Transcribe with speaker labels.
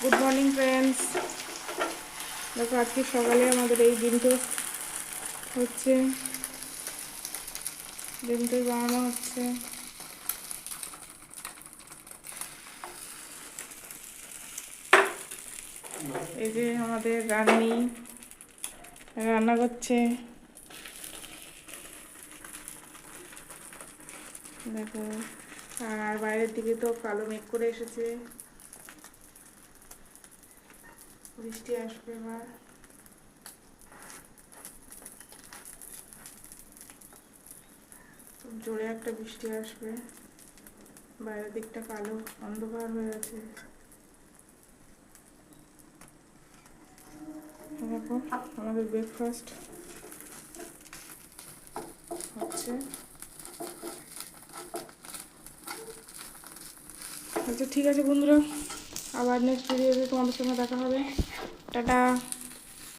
Speaker 1: Good morning friends. দেখো আজকে সকালে আমাদের এই ডিমটো হচ্ছে, ডিমটো বানানো হচ্ছে। এই যে আমাদের রান্নি রান্না করছে, দেখো। আর বাইরের দিকে তো কালো মেঘ করে এসেছে, বৃষ্টি আসবে এবার। খুব জোরে একটা বৃষ্টি আসবে, বাইরের দিকটা কালো অন্ধকার হয়ে আছে। দেখো আমাদের ব্রেকফাস্ট হচ্ছে। আচ্ছা ঠিক আছে বন্ধুরা, আবার নেক্সট ভিডিওতে তোমাদের সঙ্গে দেখা হবে। টাটা।